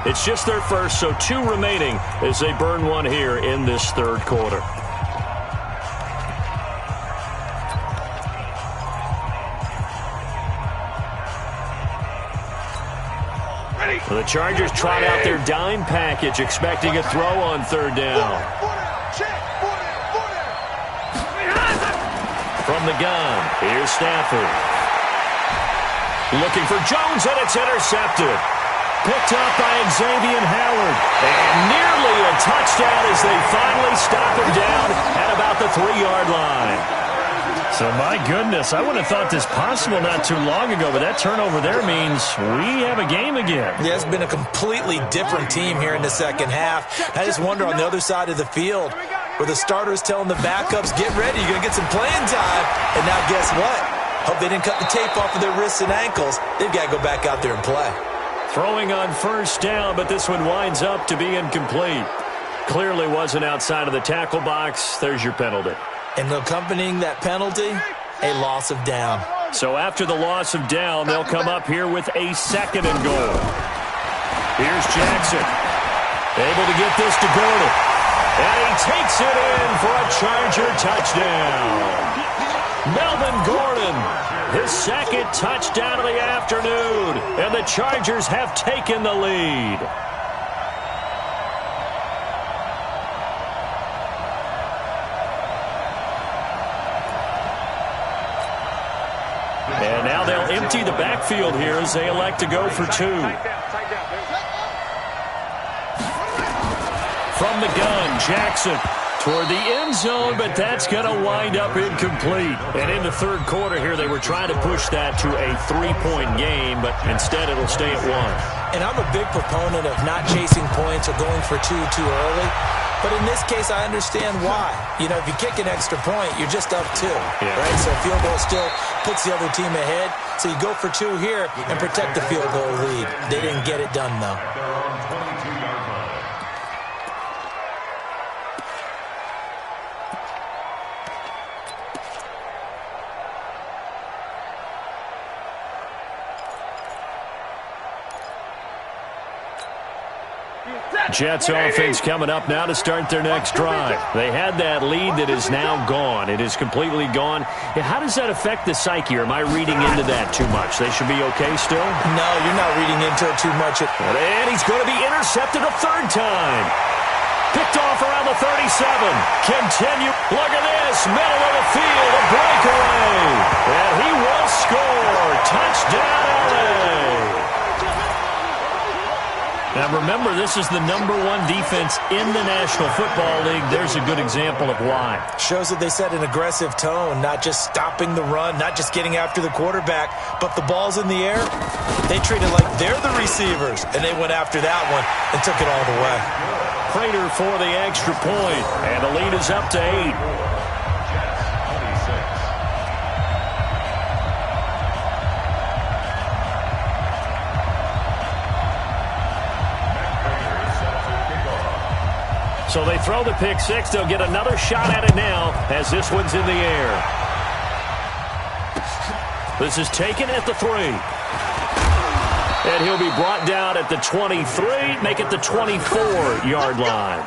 It's just their first, so 2 remaining as they burn 1 here in this 3rd quarter. Well, the Chargers trot out their dime package, expecting a throw on 3rd down. From the gun, here's Stafford. Looking for Jones, and it's intercepted. Picked up by Xavier Howard. And nearly a touchdown as they finally stop him down at about the 3-yard line. So, my goodness, I wouldn't have thought this possible not too long ago, but that turnover there means we have a game again. Yeah, it's been a completely different team here in the second half. I just wonder on the other side of the field where the starters telling the backups, get ready, you're going to get some playing time. And now guess what? Hope they didn't cut the tape off of their wrists and ankles. They've got to go back out there and play. Throwing on 1st down, but this one winds up to be incomplete. Clearly wasn't outside of the tackle box. There's your penalty. And accompanying that penalty, a loss of down. So after the loss of down, they'll come up here with a 2nd and goal. Here's Jackson. Able to get this to Gordon. And he takes it in for a Charger touchdown. Melvin Gordon, his 2nd touchdown of the afternoon. And the Chargers have taken the lead. And now they'll empty the backfield here as they elect to go for 2. From the gun, Jackson toward the end zone, but that's going to wind up incomplete. And in the 3rd quarter here, they were trying to push that to a 3-point game, but instead it'll stay at 1. And I'm a big proponent of not chasing points or going for 2 too early. But in this case, I understand why. You know, if you kick an extra point, you're just up 2, right? So field goal still puts the other team ahead. So you go for 2 here and protect the field goal lead. They didn't get it done, though. Jets offense coming up now to start their next drive. They had that lead that is now gone. It is completely gone. How does that affect the psyche? Or am I reading into that too much? They should be okay still? No, you're not reading into it too much. And he's going to be intercepted a 3rd time. Picked off around the 37. Continue. Look at this. Middle of the field. A breakaway. And he will score. Touchdown, LA. Now remember, this is the #1 defense in the National Football League. There's a good example of why. Shows that they set an aggressive tone, not just stopping the run, not just getting after the quarterback, but the ball's in the air. They treat it like they're the receivers, and they went after that one and took it all the way. Prater for the extra point, and the lead is up to 8. So they throw the pick six. They'll get another shot at it now as this one's in the air. This is taken at the 3. And he'll be brought down at the 23, make it the 24-yard line.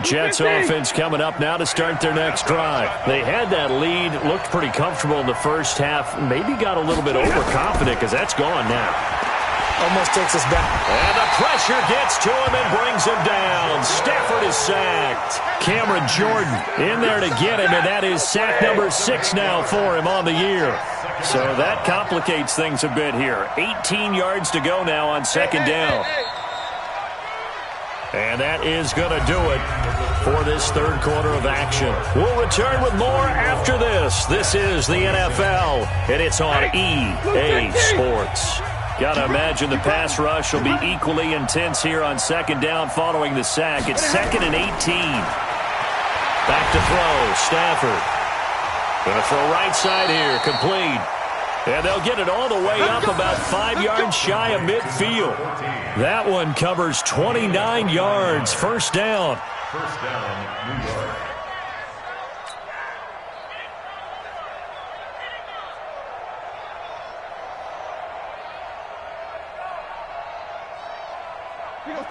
Jets offense coming up now to start their next drive. They had that lead, looked pretty comfortable in the first half, maybe got a little bit overconfident because that's gone now. Almost takes us back. And the pressure gets to him and brings him down. Stafford is sacked. Cameron Jordan in there to get him, and that is sack number 6 now for him on the year. So that complicates things a bit here. 18 yards to go now on second down. And that is going to do it for this third quarter of action. We'll return with more after this. This is the NFL, and it's on EA Sports. Got to imagine the pass rush will be equally intense here on second down following the sack. It's 2nd and 18. Back to throw. Stafford. Going to throw right side here. Complete. And they'll get it all the way up about 5 yards shy of midfield. That one covers 29 yards. First down. First down, New York.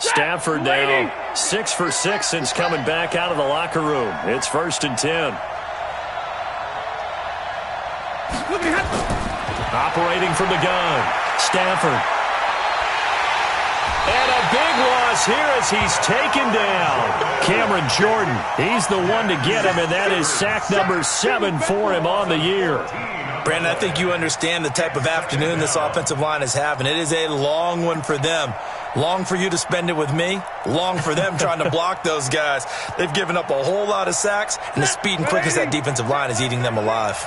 Stafford now 6 for 6 since coming back out of the locker room. It's 1st and 10. Operating from the gun, Stafford. And a big loss here as he's taken down. Cameron Jordan, he's the one to get him, and that is sack number 7 for him on the year. Brandon, I think you understand the type of afternoon this offensive line is having. It is a long one for them. Long for you to spend it with me. Long for them trying to block those guys. They've given up a whole lot of sacks, and the speed and quickness of that defensive line is eating them alive.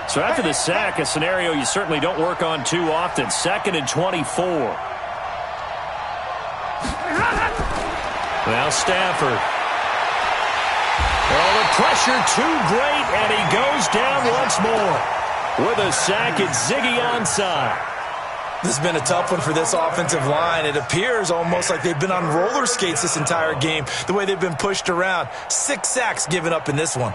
So after the sack, a scenario you certainly don't work on too often. 2nd and 24. Now Stafford. Oh, the pressure too great, and he goes down once more. With a sack, it's Ziggy onside. This has been a tough one for this offensive line. It appears almost like they've been on roller skates this entire game, the way they've been pushed around. 6 sacks given up in this one.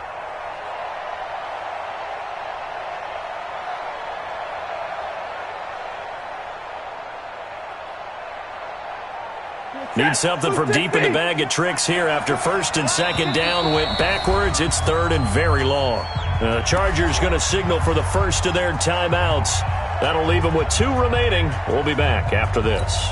Need something from deep in the bag of tricks here after 1st and 2nd down went backwards. It's 3rd and very long. The Chargers going to signal for the first of their timeouts. That'll leave them with 2 remaining. We'll be back after this.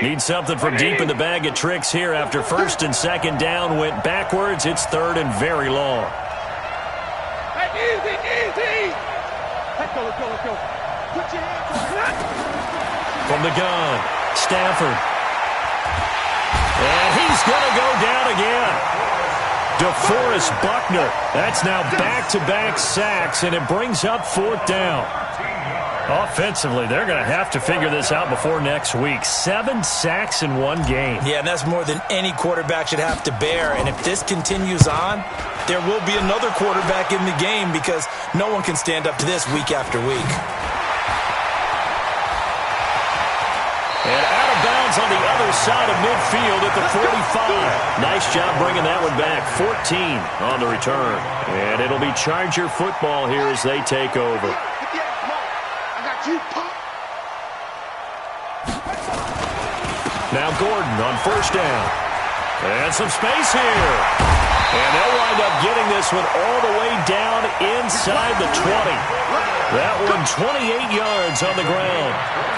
Need something from deep in the bag of tricks here after first and second down went backwards. It's third and very long. Easy. Let's go. Put your hands on it. From the gun, Stafford. And he's going to go down again. DeForest Buckner. That's now back-to-back sacks, and it brings up fourth down. Offensively, they're going to have to figure this out before next week. 7 sacks in one game. Yeah, and that's more than any quarterback should have to bear. And if this continues on, there will be another quarterback in the game because no one can stand up to this week after week. And out of bounds on the other side of midfield at the 45. Nice job bringing that one back. 14 on the return. And it'll be Charger football here as they take over. Now Gordon on first down. And some space here. And they'll wind up getting this one all the way down inside the 20. That one 28 yards on the ground.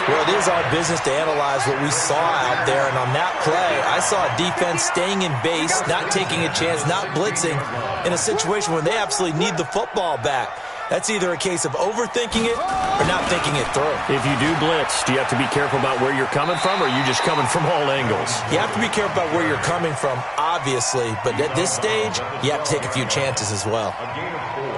Well, it is our business to analyze what we saw out there. And on that play, I saw a defense staying in base, not taking a chance, not blitzing in a situation where they absolutely need the football back. That's either a case of overthinking it or not thinking it through. If you do blitz, do you have to be careful about where you're coming from, or are you just coming from all angles? You have to be careful about where you're coming from, obviously. But at this stage, you have to take a few chances as well.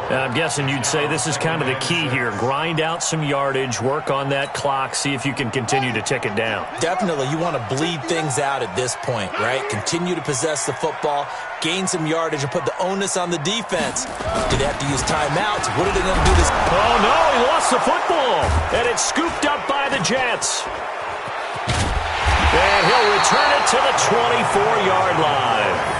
I'm guessing you'd say this is kind of the key here. Grind out some yardage, work on that clock, see if you can continue to tick it down. Definitely. You want to bleed things out at this point, right? Continue to possess the football, gain some yardage, and put the onus on the defense. Do they have to use timeouts? What are they going to do this? Oh, no, he lost the football. And it's scooped up by the Jets. And he'll return it to the 24-yard line.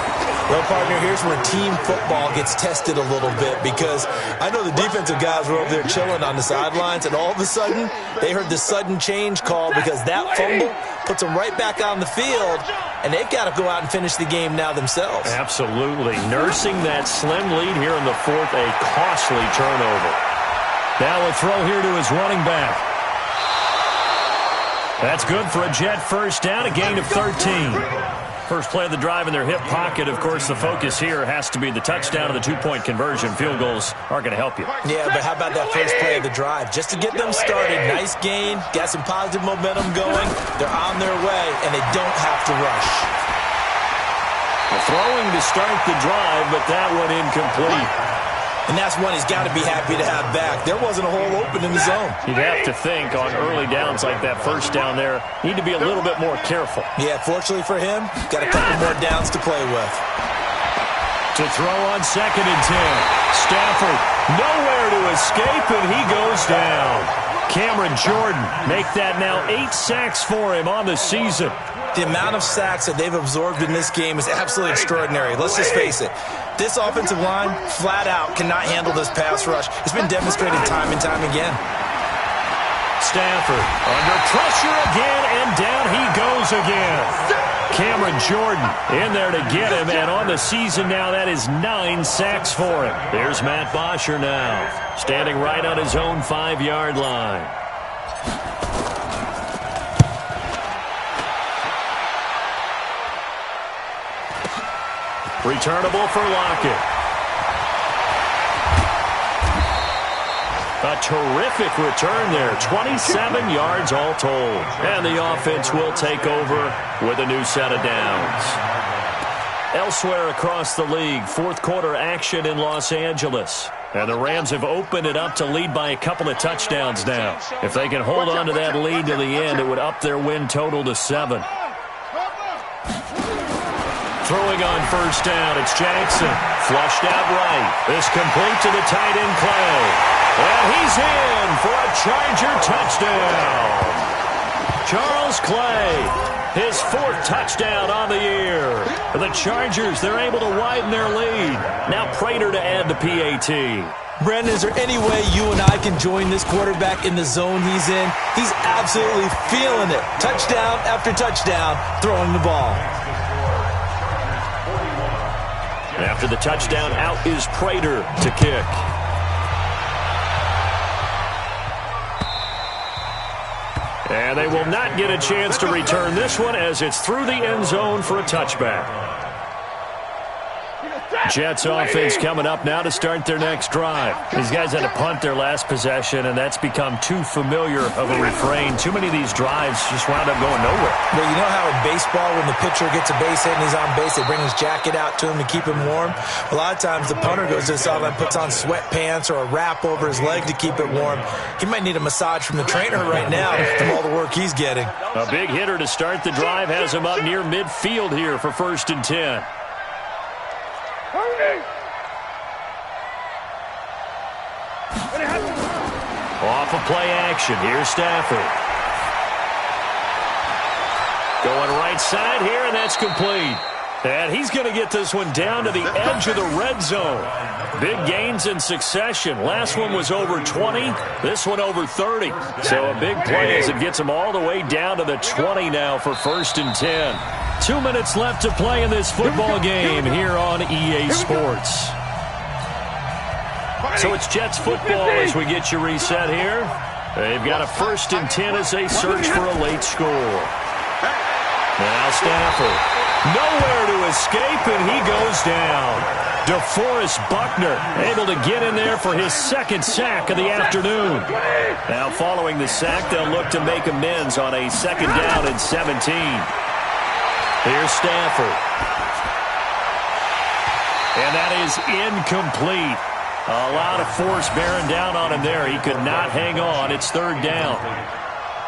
Well, partner, here's where team football gets tested a little bit because I know the defensive guys were over there chilling on the sidelines, and all of a sudden, they heard the sudden change call because that fumble puts them right back on the field, and they've got to go out and finish the game now themselves. Absolutely. Nursing that slim lead here in the fourth, a costly turnover. Now a throw here to his running back. That's good for a Jet first down, a gain of 13. First play of the drive in their hip pocket. Of course, the focus here has to be the touchdown and the two-point conversion. Field goals aren't going to help you. Yeah, but how about that first play of the drive? Just to get them started, nice gain, got some positive momentum going. They're on their way, and they don't have to rush. Throwing to start the drive, but that one incomplete. And that's one he's got to be happy to have back. There wasn't a hole open in the zone. You'd have to think on early downs like that first down there, need to be a little bit more careful. Yeah, fortunately for him, got a couple more downs to play with. To throw on second and 10. Stafford nowhere to escape, and he goes down. Cameron Jordan make that now 8 sacks for him on the season. The amount of sacks that they've absorbed in this game is absolutely extraordinary. Let's just face it. This offensive line, flat out, cannot handle this pass rush. It's been demonstrated time and time again. Stafford under pressure again, and down he goes again. Cameron Jordan in there to get him, and on the season now, that is 9 sacks for him. There's Matt Bosher now, standing right on his own 5-yard line. Returnable for Lockett. A terrific return there. 27 yards all told. And the offense will take over with a new set of downs. Elsewhere across the league, fourth quarter action in Los Angeles. And the Rams have opened it up to lead by a couple of touchdowns now. If they can hold on to that lead to the end, it would up their win total to 7. Throwing on first down, it's Jackson. Flushed out right. This complete to the tight end Clay. And he's in for a Charger touchdown. Charles Clay, his 4th touchdown on the year. For the Chargers, they're able to widen their lead. Now Prater to add the PAT. Brandon, is there any way you and I can join this quarterback in the zone he's in? He's absolutely feeling it. Touchdown after touchdown, throwing the ball. After the touchdown, out is Prater to kick. And they will not get a chance to return this one as it's through the end zone for a touchback. Jets offense coming up now to start their next drive. These guys had to punt their last possession, and that's become too familiar of a refrain. Too many of these drives just wound up going nowhere. Well, you know how in baseball when the pitcher gets a base hit and he's on base, they bring his jacket out to him to keep him warm? A lot of times the punter goes to the sideline, puts on sweatpants or a wrap over his leg to keep it warm. He might need a massage from the trainer right now from all the work he's getting. A big hitter to start the drive has him up near midfield here for 1st and 10. Off of play action. Here's Stafford. Going right side here, and that's complete. And he's going to get this one down to the edge of the red zone. Big gains in succession. Last one was over 20. This one over 30. So a big play as it gets him all the way down to the 20 now for 1st and 10. 2 minutes left to play in this football game here on EA Sports. So it's Jets football as we get you reset here. They've got a 1st and 10 as they search for a late score. Now Stafford. Nowhere to escape, and he goes down. DeForest Buckner able to get in there for his 2nd sack of the afternoon. Now following the sack, they'll look to make amends on a 2nd down and 17. Here's Stafford. And that is incomplete. A lot of force bearing down on him there. He could not hang on. It's 3rd down.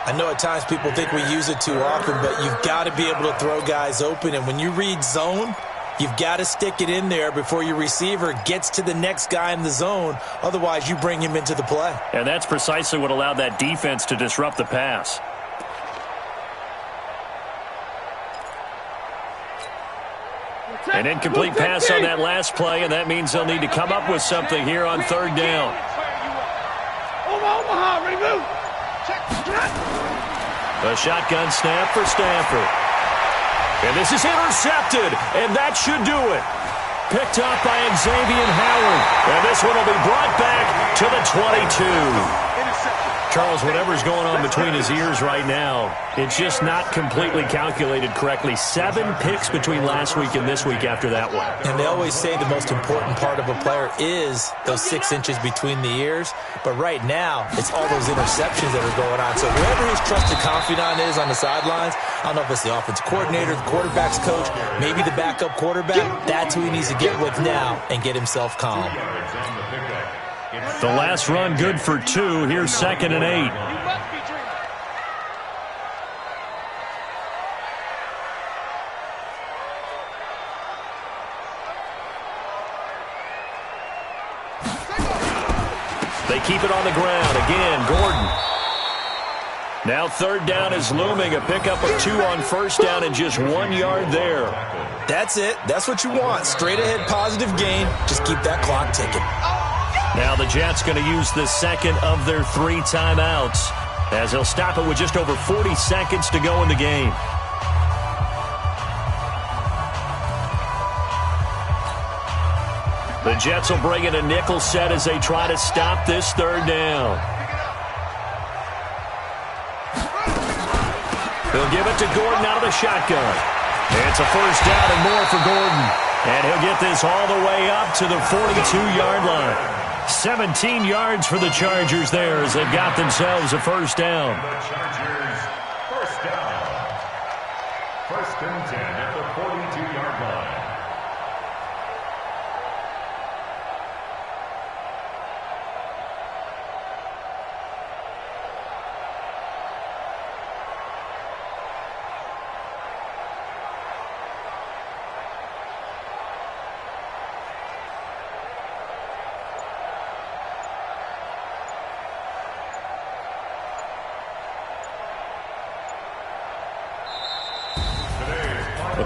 I know at times people think we use it too often, but you've got to be able to throw guys open. And when you read zone, you've got to stick it in there before your receiver gets to the next guy in the zone. Otherwise, you bring him into the play. And that's precisely what allowed that defense to disrupt the pass. An incomplete pass on that last play, and that means they'll need to come up with something here on 3rd down. A shotgun snap for Stafford. And this is intercepted, and that should do it. Picked up by Xavier Howard. And this one will be brought back to the 22. Charles, whatever's going on between his ears right now, it's just not completely calculated correctly. 7 picks between last week and this week after that one. And they always say the most important part of a player is those 6 inches between the ears. But right now, it's all those interceptions that are going on. So whoever his trusted confidant is on the sidelines, I don't know if it's the offensive coordinator, the quarterback's coach, maybe the backup quarterback, that's who he needs to get with now and get himself calm. The last run good for 2. Here's 2nd and 8. They keep it on the ground. Again, Gordon. Now 3rd down is looming. A pickup of 2 on 1st down and just 1 yard there. That's it. That's what you want. Straight ahead positive gain. Just keep that clock ticking. Now the Jets going to use the 2nd of their 3 timeouts as they'll stop it with just over 40 seconds to go in the game. The Jets will bring in a nickel set as they try to stop this 3rd down. They'll give it to Gordon out of the shotgun. It's a 1st down and more for Gordon. And he'll get this all the way up to the 42-yard line. 17 yards for the Chargers there as they've got themselves a 1st down. The Chargers, 1st down. 1st and 10 at the 42-yard line.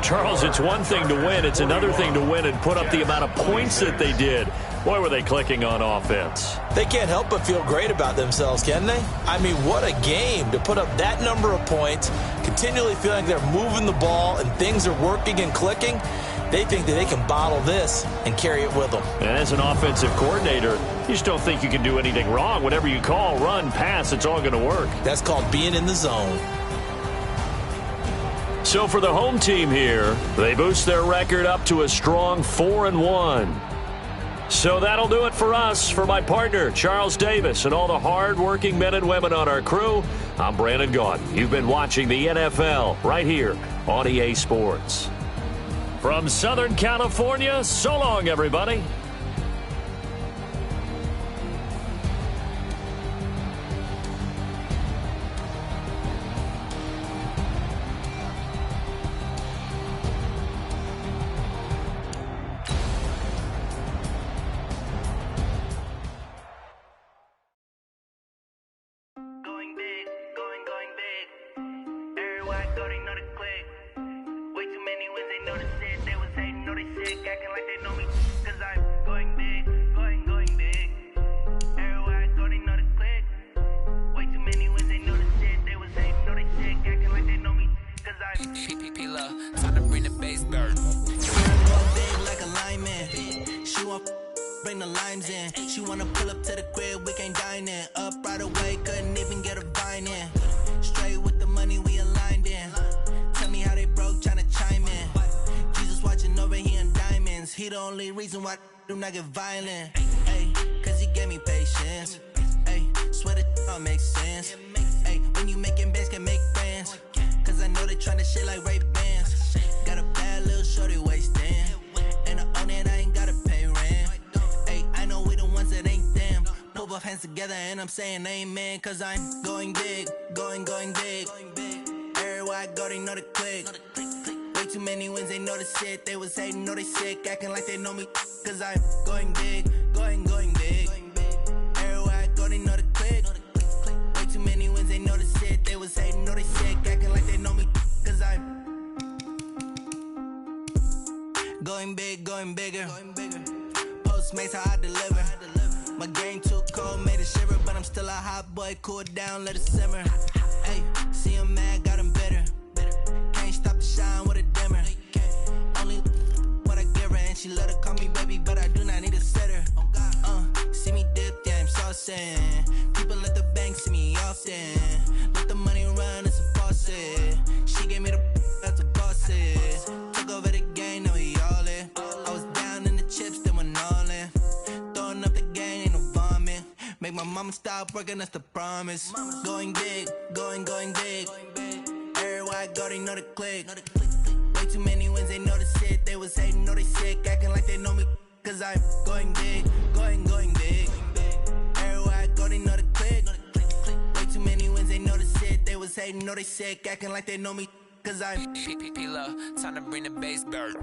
Charles, it's one thing to win. It's another thing to win and put up the amount of points that they did. Boy, were they clicking on offense. They can't help but feel great about themselves, can they? I mean, what a game to put up that number of points, continually feeling like they're moving the ball and things are working and clicking. They think that they can bottle this and carry it with them. And as an offensive coordinator, you just don't think you can do anything wrong. Whatever you call, run, pass, it's all going to work. That's called being in the zone. So for the home team here, they boost their record up to a strong 4-1. So that'll do it for us. For my partner, Charles Davis, and all the hard-working men and women on our crew, I'm Brandon Gaudin. You've been watching the NFL right here on EA Sports. From Southern California, so long, everybody. Bring the limes in. She wanna pull up to the crib, we can't dine in. Up right away, couldn't even get a vine in. Straight with the money we aligned in. Tell me how they broke, tryna chime in. Jesus watching over, he in diamonds. He the only reason why I do not get violent. Ay, cause he gave me patience. Ay, swear that all makes sense. Ay, when you making bands, can make friends. Cause I know they tryna shit like Ray-Bans. Got a bad little shorty wasting. And I own it, I ain't gotta pay rent. I know we the ones that ain't them. Pull both hands together and I'm saying amen. Cause I'm going big, going big. Everywhere I go, they know the click. Way too many wins, they know the shit. They was hating, know they sick, acting like they know me. Cause I'm going big, going big. Everywhere I go, they know the click. Way too many wins, they know the shit. They was hating, know they sick, acting like they know me. Cause I'm going big, going bigger. Postmates how I deliver. My game too cold, made it shiver, but I'm still a hot boy. Cool down, let it simmer. Hey, see him mad, got him bitter. Can't stop the shine with a dimmer. Only what I give her, and she let her call me baby, but I do not need a sitter. See me dip, yeah, I'm saucing. People at the bank see me often. Let the money run, it's a faucet. She gave me the that's a faucet. Took over the game, now we all in. I was down in the chips, then went all in. Throwing up the game, ain't no vomit. Make my mama stop working, that's the promise. Going big, going big. Everywhere I go, they know the click. Way too many wins, they know the shit. They was hating, know they sick, acting like they know me. Cause I'm going big, going big. Everywhere I go, they know the click. Way too many wins, they know the shit. They was hating, know they sick, acting like they know me. Cause I'm P-P-P-Love, time to bring the bass bird.